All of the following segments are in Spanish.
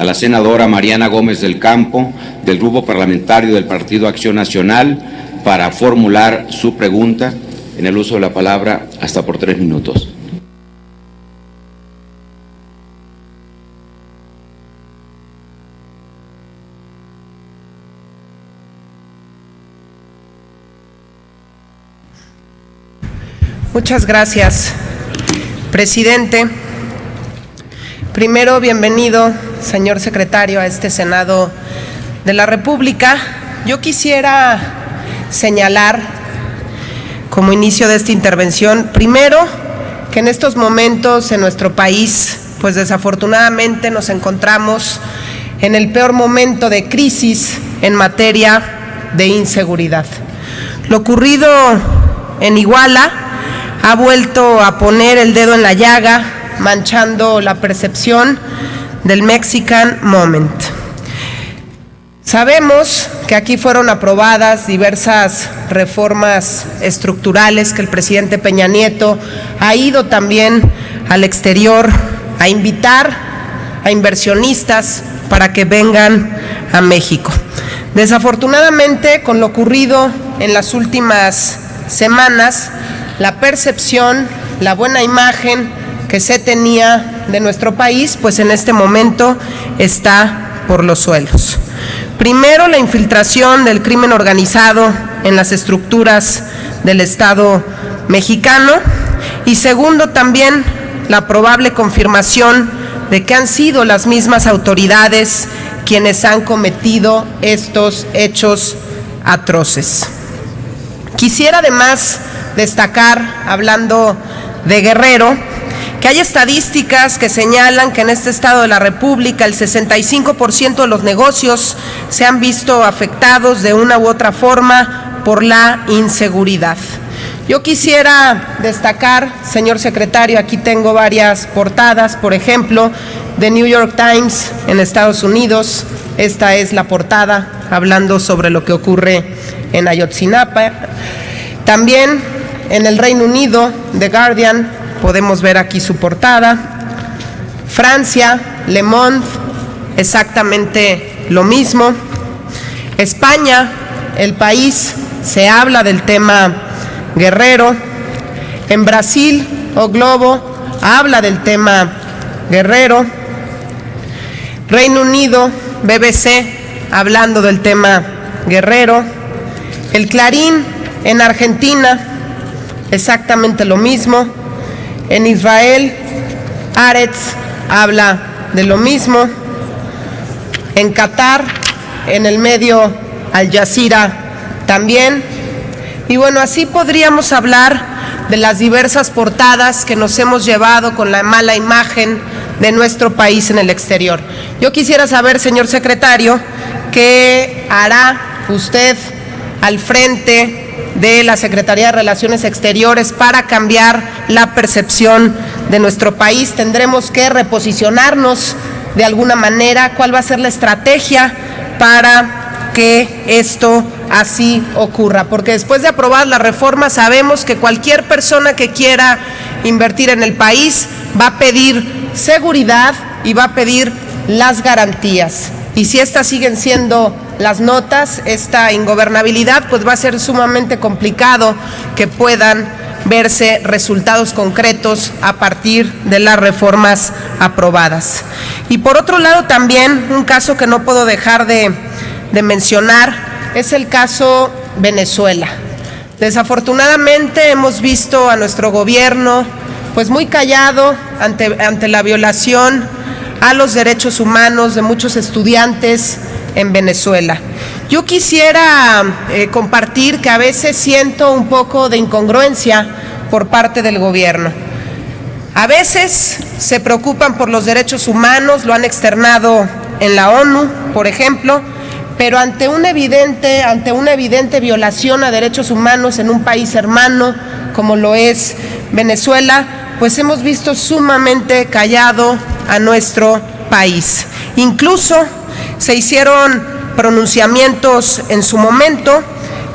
a la senadora Mariana Gómez del Campo, del Grupo Parlamentario del Partido Acción Nacional, para formular su pregunta. En el uso de la palabra, hasta por 3 minutos. Muchas gracias, presidente. Primero, bienvenido, señor secretario, a este Senado de la República. Yo quisiera señalar, como inicio de esta intervención, primero, que en estos momentos en nuestro país, pues desafortunadamente nos encontramos en el peor momento de crisis en materia de inseguridad. Lo ocurrido en Iguala ha vuelto a poner el dedo en la llaga, manchando la percepción del Mexican Moment. Sabemos que aquí fueron aprobadas diversas reformas estructurales, que el presidente Peña Nieto ha ido también al exterior a invitar a inversionistas para que vengan a México. Desafortunadamente, con lo ocurrido en las últimas semanas, la percepción, la buena imagen que se tenía de nuestro país, pues en este momento está por los suelos. Primero, la infiltración del crimen organizado en las estructuras del Estado mexicano, y segundo, también la probable confirmación de que han sido las mismas autoridades quienes han cometido estos hechos atroces. Quisiera además destacar, hablando de Guerrero, que hay estadísticas que señalan que en este estado de la República el 65% de los negocios se han visto afectados de una u otra forma por la inseguridad. Yo quisiera destacar, señor secretario, aquí tengo varias portadas, por ejemplo, de New York Times en Estados Unidos. Esta es la portada hablando sobre lo que ocurre en Ayotzinapa. También en el Reino Unido, The Guardian, podemos ver aquí su portada. Francia, Le Monde, exactamente lo mismo. España, El País, se habla del tema Guerrero. En Brasil, O Globo, habla del tema Guerrero. Reino Unido, BBC, hablando del tema Guerrero. El Clarín, en Argentina, exactamente lo mismo. En Israel, Haaretz habla de lo mismo. En Qatar, en el medio Al Jazeera también. Y bueno, así podríamos hablar de las diversas portadas que nos hemos llevado con la mala imagen de nuestro país en el exterior. Yo quisiera saber, señor secretario, ¿qué hará usted al frente de la Secretaría de Relaciones Exteriores para cambiar la percepción de nuestro país? ¿Tendremos que reposicionarnos de alguna manera? ¿Cuál va a ser la estrategia para que esto así ocurra? Porque después de aprobar la reforma sabemos que cualquier persona que quiera invertir en el país va a pedir seguridad y va a pedir las garantías. Y si estas siguen siendo las notas, esta ingobernabilidad, pues va a ser sumamente complicado que puedan verse resultados concretos a partir de las reformas aprobadas. Y por otro lado también, un caso que no puedo dejar de mencionar es el caso Venezuela. Desafortunadamente hemos visto a nuestro gobierno pues muy callado ante la violación a los derechos humanos de muchos estudiantes en Venezuela. Yo quisiera compartir que a veces siento un poco de incongruencia por parte del gobierno. A veces se preocupan por los derechos humanos, lo han externado en la ONU, por ejemplo, pero ante una evidente violación a derechos humanos en un país hermano como lo es Venezuela, pues hemos visto sumamente callado a nuestro país. Incluso se hicieron pronunciamientos en su momento,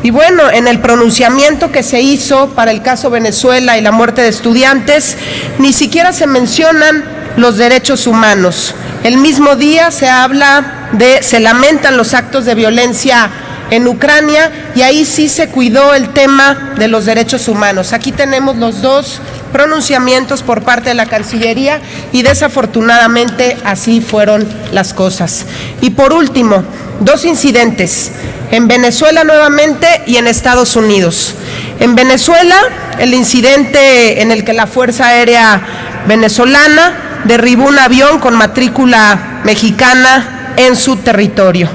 y bueno, en el pronunciamiento que se hizo para el caso Venezuela y la muerte de estudiantes, ni siquiera se mencionan los derechos humanos. El mismo día se lamentan los actos de violencia en Ucrania y ahí sí se cuidó el tema de los derechos humanos. Aquí tenemos los dos pronunciamientos por parte de la Cancillería y desafortunadamente así fueron las cosas. Y por último, dos incidentes, en Venezuela nuevamente y en Estados Unidos. En Venezuela, el incidente en el que la Fuerza Aérea Venezolana derribó un avión con matrícula mexicana en su territorio.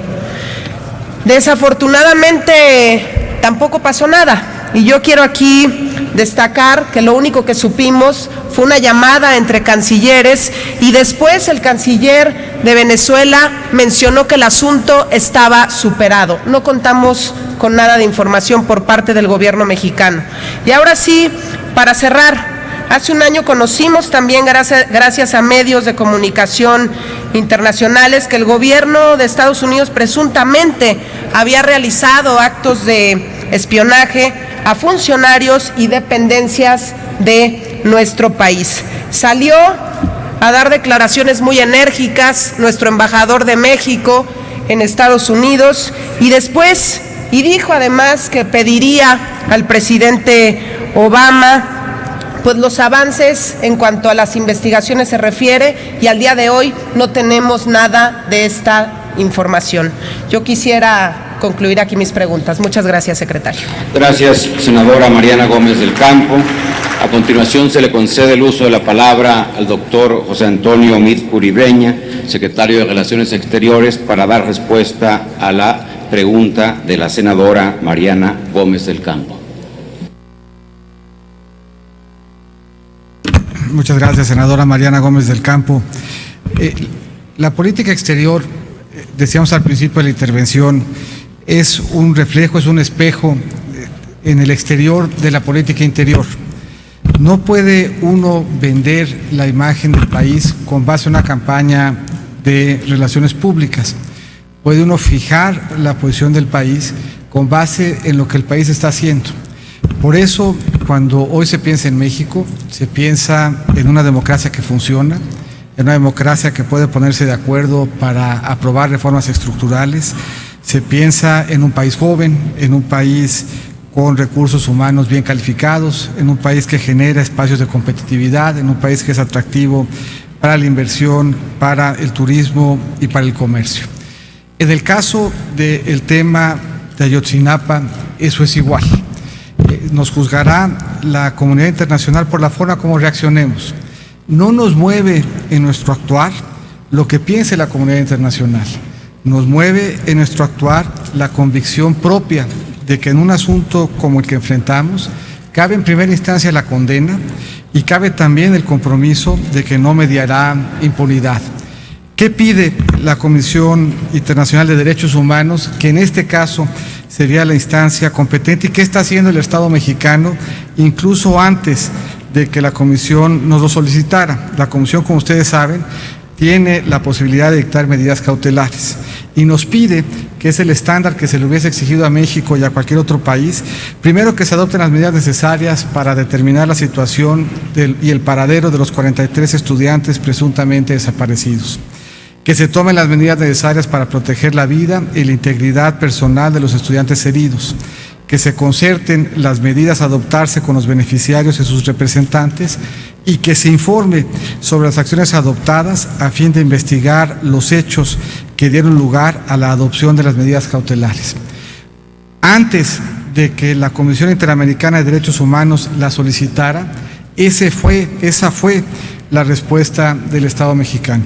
Desafortunadamente tampoco pasó nada y yo quiero aquí destacar que lo único que supimos fue una llamada entre cancilleres y después el canciller de Venezuela mencionó que el asunto estaba superado. No contamos con nada de información por parte del gobierno mexicano. Y ahora sí, para cerrar, hace un año conocimos también, gracias a medios de comunicación internacionales, que el gobierno de Estados Unidos presuntamente había realizado actos de espionaje a funcionarios y dependencias de nuestro país. Salió a dar declaraciones muy enérgicas nuestro embajador de México en Estados Unidos y dijo además que pediría al presidente Obama pues los avances en cuanto a las investigaciones se refiere, y al día de hoy no tenemos nada de esta información. Yo quisiera concluir aquí mis preguntas. Muchas gracias, secretario. Gracias, senadora Mariana Gómez del Campo. A continuación se le concede el uso de la palabra al doctor José Antonio Meade Curibreña, secretario de Relaciones Exteriores, para dar respuesta a la pregunta de la senadora Mariana Gómez del Campo. Muchas gracias, senadora Mariana Gómez del Campo. La política exterior, decíamos al principio de la intervención, es un reflejo, es un espejo en el exterior de la política interior. No puede uno vender la imagen del país con base en una campaña de relaciones públicas. Puede uno fijar la posición del país con base en lo que el país está haciendo. Por eso, cuando hoy se piensa en México, se piensa en una democracia que funciona, en una democracia que puede ponerse de acuerdo para aprobar reformas estructurales. Se piensa en un país joven, en un país con recursos humanos bien calificados, en un país que genera espacios de competitividad, en un país que es atractivo para la inversión, para el turismo y para el comercio. En el caso del tema de Ayotzinapa, eso es igual. Nos juzgará la comunidad internacional por la forma como reaccionemos. No nos mueve en nuestro actuar lo que piense la comunidad internacional. Nos mueve en nuestro actuar la convicción propia de que en un asunto como el que enfrentamos, cabe en primera instancia la condena y cabe también el compromiso de que no mediará impunidad. ¿Qué pide la Comisión Internacional de Derechos Humanos? Que en este caso sería la instancia competente. ¿Y qué está haciendo el Estado mexicano incluso antes de que la Comisión nos lo solicitara? La Comisión, como ustedes saben, tiene la posibilidad de dictar medidas cautelares y nos pide, que es el estándar que se le hubiese exigido a México y a cualquier otro país, primero que se adopten las medidas necesarias para determinar la situación y el paradero de los 43 estudiantes presuntamente desaparecidos, que se tomen las medidas necesarias para proteger la vida y la integridad personal de los estudiantes heridos, que se concerten las medidas a adoptarse con los beneficiarios y sus representantes y que se informe sobre las acciones adoptadas a fin de investigar los hechos que dieron lugar a la adopción de las medidas cautelares. Antes de que la Comisión Interamericana de Derechos Humanos la solicitara, esa fue la respuesta del Estado mexicano.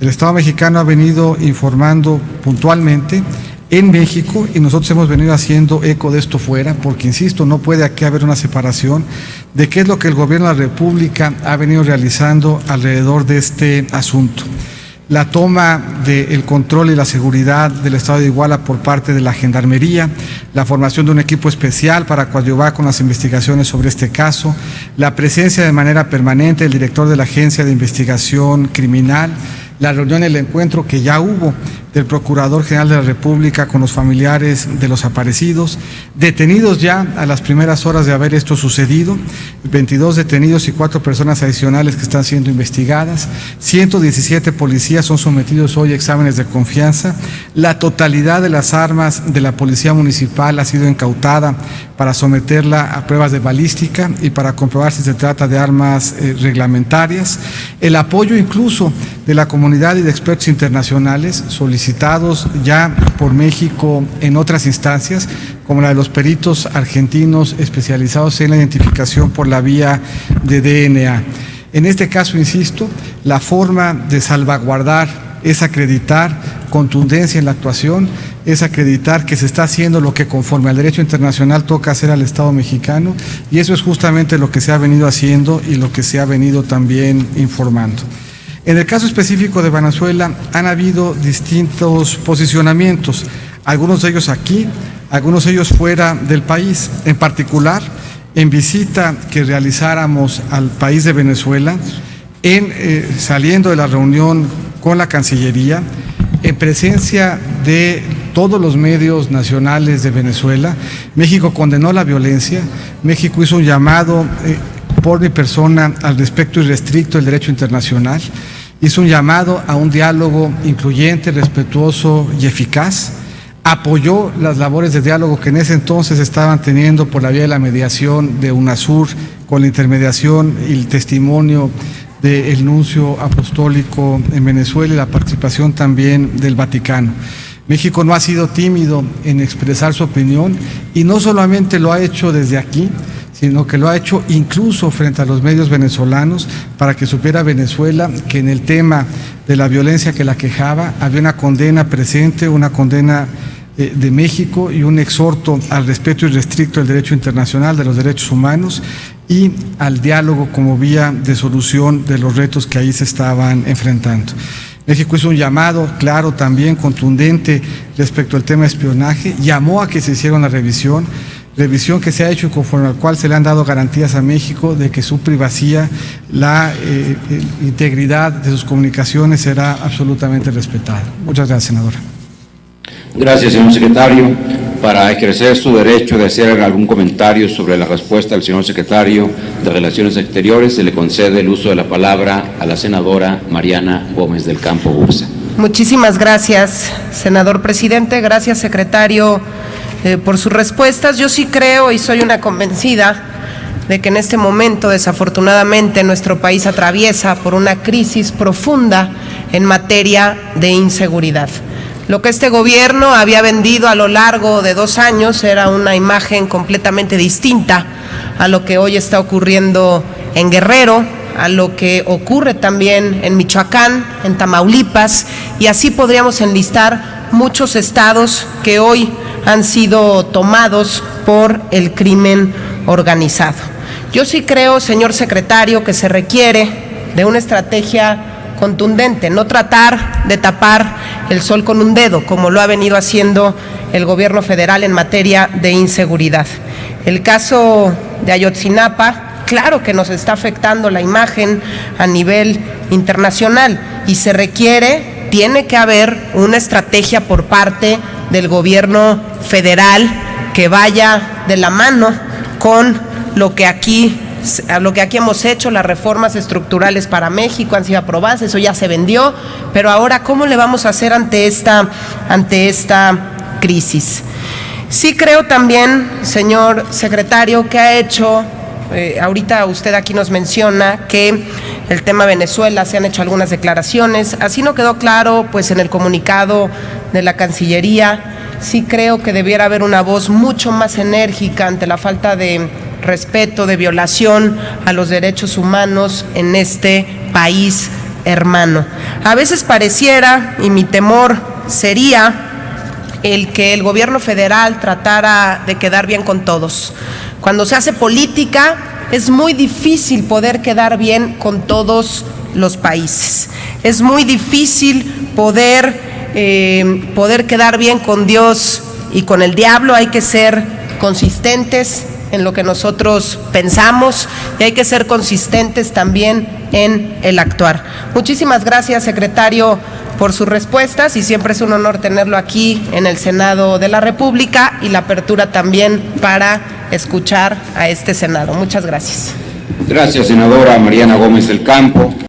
El Estado mexicano ha venido informando puntualmente en México y nosotros hemos venido haciendo eco de esto fuera, porque insisto, no puede aquí haber una separación de qué es lo que el Gobierno de la República ha venido realizando alrededor de este asunto. La toma del control y la seguridad del Estado de Iguala por parte de la Gendarmería, la formación de un equipo especial para coadyuvar con las investigaciones sobre este caso, la presencia de manera permanente del director de la Agencia de Investigación Criminal, la reunión, el encuentro que ya hubo del Procurador General de la República con los familiares de los desaparecidos, detenidos ya a las primeras horas de haber esto sucedido, 22 detenidos y 4 personas adicionales que están siendo investigadas, 117 policías son sometidos hoy a exámenes de confianza, la totalidad de las armas de la Policía Municipal ha sido incautada para someterla a pruebas de balística y para comprobar si se trata de armas reglamentarias, el apoyo incluso de la comunidad y de expertos internacionales solicitados ya por México en otras instancias, como la de los peritos argentinos especializados en la identificación por la vía de DNA. En este caso, insisto, la forma de salvaguardar es acreditar contundencia en la actuación, es acreditar que se está haciendo lo que conforme al derecho internacional toca hacer al Estado mexicano, y eso es justamente lo que se ha venido haciendo y lo que se ha venido también informando. En el caso específico de Venezuela han habido distintos posicionamientos, algunos de ellos aquí, algunos de ellos fuera del país. En particular, en visita que realizáramos al país de Venezuela, saliendo de la reunión con la Cancillería, en presencia de todos los medios nacionales de Venezuela, México condenó la violencia, México hizo un llamado por mi persona al respeto irrestricto del derecho internacional, hizo un llamado a un diálogo incluyente, respetuoso y eficaz, apoyó las labores de diálogo que en ese entonces estaban teniendo por la vía de la mediación de UNASUR, con la intermediación y el testimonio del nuncio apostólico en Venezuela y la participación también del Vaticano. México no ha sido tímido en expresar su opinión y no solamente lo ha hecho desde aquí, sino que lo ha hecho incluso frente a los medios venezolanos para que supiera Venezuela que en el tema de la violencia que la quejaba había una condena presente, una condena de México y un exhorto al respeto irrestricto del derecho internacional, de los derechos humanos y al diálogo como vía de solución de los retos que ahí se estaban enfrentando. México hizo un llamado claro, también contundente respecto al tema de espionaje, llamó a que se hiciera una revisión que se ha hecho y conforme al cual se le han dado garantías a México de que su privacidad, la integridad de sus comunicaciones será absolutamente respetada. Muchas gracias, senadora. Gracias, señor secretario. Para ejercer su derecho de hacer algún comentario sobre la respuesta del señor secretario de Relaciones Exteriores, se le concede el uso de la palabra a la senadora Mariana Gómez del Campo Urza. Muchísimas gracias, senador presidente. Gracias, secretario, por sus respuestas. Yo sí creo y soy una convencida de que en este momento, desafortunadamente, nuestro país atraviesa por una crisis profunda en materia de inseguridad. Lo que este gobierno había vendido a lo largo de 2 años era una imagen completamente distinta a lo que hoy está ocurriendo en Guerrero, a lo que ocurre también en Michoacán, en Tamaulipas, y así podríamos enlistar muchos estados que hoy han sido tomados por el crimen organizado. Yo sí creo, señor secretario, que se requiere de una estrategia contundente, no tratar de tapar el sol con un dedo, como lo ha venido haciendo el gobierno federal en materia de inseguridad. El caso de Ayotzinapa, claro que nos está afectando la imagen a nivel internacional y se requiere, tiene que haber una estrategia por parte del gobierno federal que vaya de la mano con lo que aquí hemos hecho. Las reformas estructurales para México han sido aprobadas, eso ya se vendió, pero ahora, ¿cómo le vamos a hacer ante esta crisis? Sí creo también, señor secretario, que ha hecho, ahorita usted aquí nos menciona que el tema Venezuela, se han hecho algunas declaraciones, así no quedó claro pues en el comunicado de la Cancillería. Sí creo que debiera haber una voz mucho más enérgica ante la falta de respeto, de violación a los derechos humanos en este país hermano. A veces pareciera, y mi temor sería el que el gobierno federal tratara de quedar bien con todos. Cuando se hace política es muy difícil poder quedar bien con todos los países. Es muy difícil poder quedar bien con Dios y con el diablo. Hay que ser consistentes, en lo que nosotros pensamos y hay que ser consistentes también en el actuar. Muchísimas gracias, secretario, por sus respuestas y siempre es un honor tenerlo aquí en el Senado de la República y la apertura también para escuchar a este Senado. Muchas gracias. Gracias, senadora Mariana Gómez del Campo.